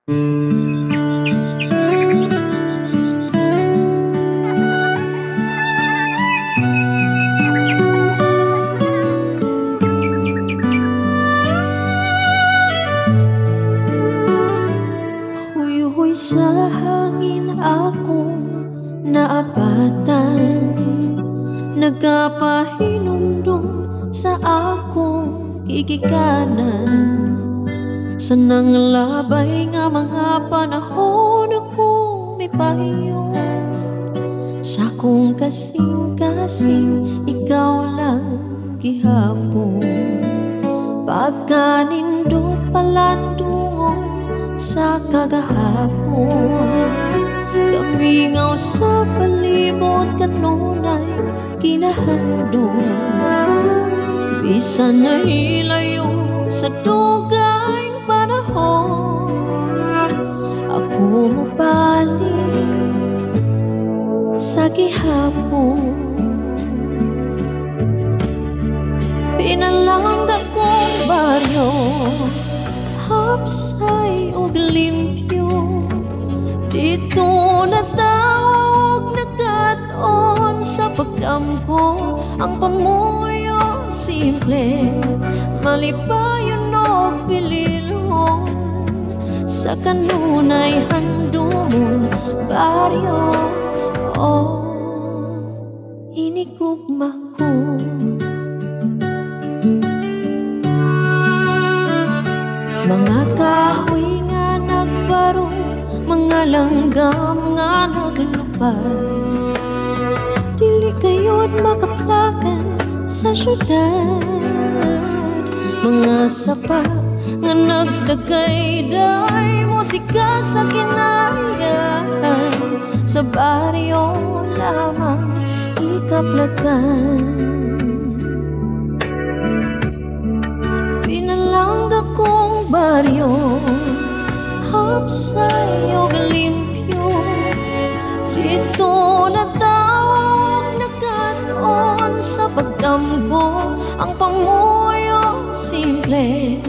Huy-huy sa hangin akong naabatan, nagapahinumdum sa akong gigikanan. Sanang labay nga mga panahon ako may pahiyo. Sa kong kasing-kasing ikaw lang gihapon. Pagkanindot palandungon sa kagahapon, kamingaw sa palibot kanunay kinahandong. Bisan na ilayo sa dugay panahon, ako mabalik sa gihapon. Pinalangga kong baryo, hapsay o limpyo. Dito natawag nagkataon sa pagdampo. Ang pamuyo simple, malipayon o pililhon. Sa kanunay handumon baryo, oh, inigugma ko. Mga kahoy nga nagbarong, mga langgam nga naglupad. Dili kayo't makaplagan sa syudad. Mga sapa nga nagdagay-day, musika sa kinayan. Sa baryo lamang ikaplagan. Pinalangga kong baryo, hapsay o limpyo. Dito natawag nagkataon sa pagdamgo. Ang pamuyo simple,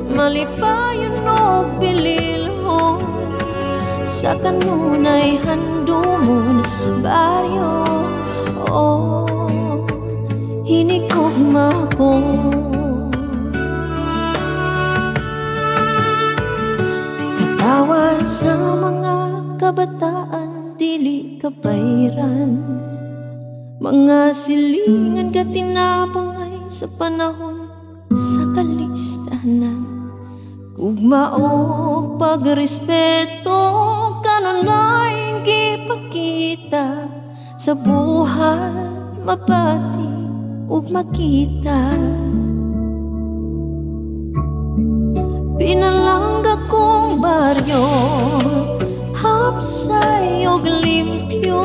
malipayon o pililhon. Sa kanunay handumon baryo, oh, hinigugma ko. Tawa sa mga kabataan, dili kabayran. Mga silingan ka tinapangay sa panahon sa kalistanan. Gugma o pagrespeto, kanunay gipakita. Sa buhat mapati ug makita. Pinalangga kong baryo, hapsay o limpyo.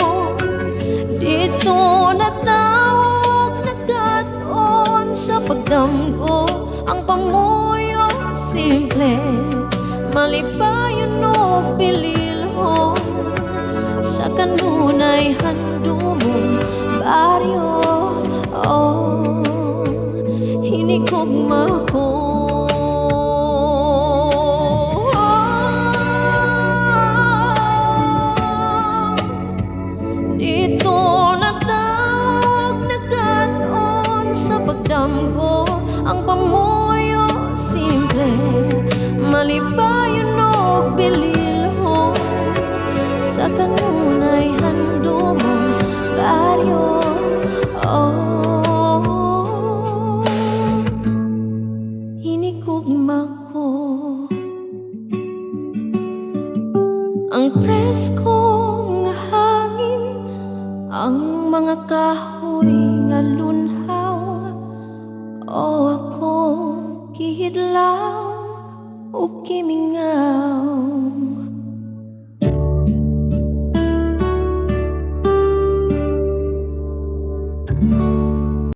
Dito natawag nagkataon sa pagdamgo. Ang pamuyo simple, malipayon o pililhon. Sa kanunay handumon baryo, oh, hinigugma ko. Ang pamuyo simple, malipayon o pililhon. Sa kanunay handumon baryo, oh, hinigugma ko. Ang presko nga hangin, ang mga kahoy nga lunhaw. O ako kihidlaw o kimingaw.